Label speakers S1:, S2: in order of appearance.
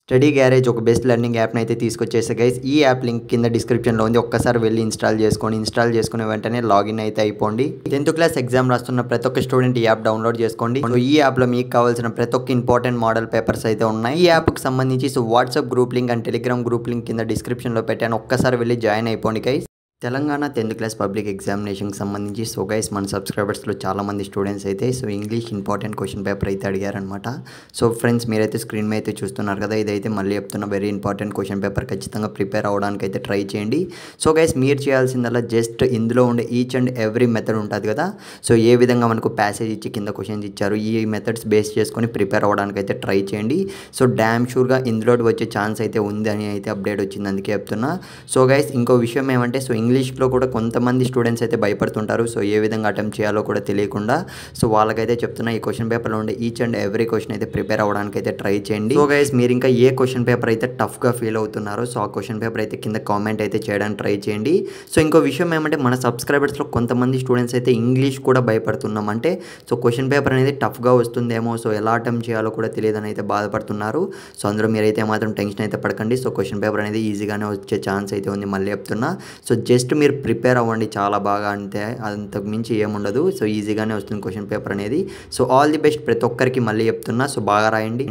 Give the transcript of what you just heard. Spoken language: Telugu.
S1: స్టడీ గ్యారేజ్ ఒక బెస్ట్ లెర్నింగ్ యాప్ని అయితే తీసుకొచ్చేసా గైస్. ఈ యాప్ లింక్ కింద డిస్క్రిప్షన్లో ఉంది. ఒక్కసారి వెళ్ళి ఇన్స్టాల్ చేసుకునే వెంటనే లాగిన్ అయితే అయిపోండి. 10th క్లాస్ ఎగ్జామ్ రాస్తున్న ప్రతి ఒక్క స్టూడెంట్ ఈ యాప్ డౌన్లోడ్ చేసుకోండి. ఈ యాప్లో మీకు కావాల్సిన ప్రతి ఒక్క ఇంపార్టెంట్ మోడల్ పేపర్స్ అయితే ఉన్నాయి. ఈ యాప్కి సంబంధించి WhatsApp group link and Telegram group link కింద డిస్క్రిప్షన్లో పెట్టాను. ఒక్కసారి వెళ్ళి జాయిన్ అయిపోండి guys. Telangana 10th class public ఎగ్జామినేషన్కి సంబంధించి గైస్ మన సబ్స్క్రైబర్స్లో చాలామంది స్టూడెంట్స్ అయితే ఇంగ్లీష్ ఇంపార్టెంట్ క్వశ్చన్ పేపర్ అయితే అడిగారనమాట. ఫ్రెండ్స్ మీరైతే స్క్రీన్ మీద అయితే చూస్తున్నారు కదా, ఇదైతే మళ్ళీ చెప్తున్న వెరీ ఇంపార్టెంట్ క్వశ్చన్ పేపర్. ఖచ్చితంగా ప్రిపేర్ అవ్వడానికి అయితే ట్రై చేయండి. గైస్ మీరు చేయాల్సిందల్లా జస్ట్ ఇందులో ఉండే ఈచ్ అండ్ ఎవ్రీ మెథడ్ ఉంటుంది కదా. ఏ విధంగా మనకు ప్యాసేజ్ ఇచ్చి కింద క్వశ్చన్స్ ఇచ్చారు, ఈ మెథడ్స్ బేస్ చేసుకొని ప్రిపేర్ అవ్వడానికి అయితే ట్రై చేయండి. డ్యామ్ షూర్గా ఇందులో వచ్చే ఛాన్స్ అయితే ఉంది అని అయితే అప్డేట్ వచ్చింది, అందుకే చెప్తున్నా. గైస్ ఇంకో విషయం ఏమంటే ఇంగ్లీష్లో కూడా కొంతమంది స్టూడెంట్స్ అయితే భయపడుతుంటారు. ఏ విధంగా అటెంప్ట్ చేయాలో కూడా తెలియకుండా. వాళ్ళకైతే చెప్తున్నా ఈ క్వశ్చన్ పేపర్లో ఉండే ఈచ్ అండ్ ఎవ్రీ క్వశ్చన్ అయితే ప్రిపేర్ అవ్వడానికి అయితే ట్రై చేయండి. గైస్ మీరు ఇంకా ఏ క్వశ్చన్ పేపర్ అయితే టఫ్గా ఫీల్ అవుతున్నారో ఆ క్వశ్చన్ పేపర్ అయితే కింద కామెంట్ అయితే చేయడానికి ట్రై చేయండి. ఇంకో విషయం ఏమంటే మన సబ్స్క్రైబర్స్లో కొంతమంది స్టూడెంట్స్ అయితే ఇంగ్లీష్ కూడా భయపడుతున్నాం. అంటే క్వశ్చన్ పేపర్ అనేది టఫ్గా వస్తుందేమో, ఎలా అటెంప్ట్ చేయాలో కూడా తెలియదని అయితే బాధపడుతున్నారు. అందులో మీరైతే మాత్రం టెన్షన్ అయితే పడకండి. క్వశ్చన్ పేపర్ అనేది ఈజీగానే వచ్చే ఛాన్స్ అయితే ఉంది, మళ్ళీ చెప్తున్నా. జస్ట్ మీరు ప్రిపేర్ అవ్వండి చాలా బాగా, అంతే, అంతకు మించి ఏముండదు. ఈజీగానే వస్తుంది క్వశ్చన్ పేపర్ అనేది. ఆల్ ది బెస్ట్ ప్రతి ఒక్కరికి, మళ్ళీ చెప్తున్నా. బాగా రాయండి.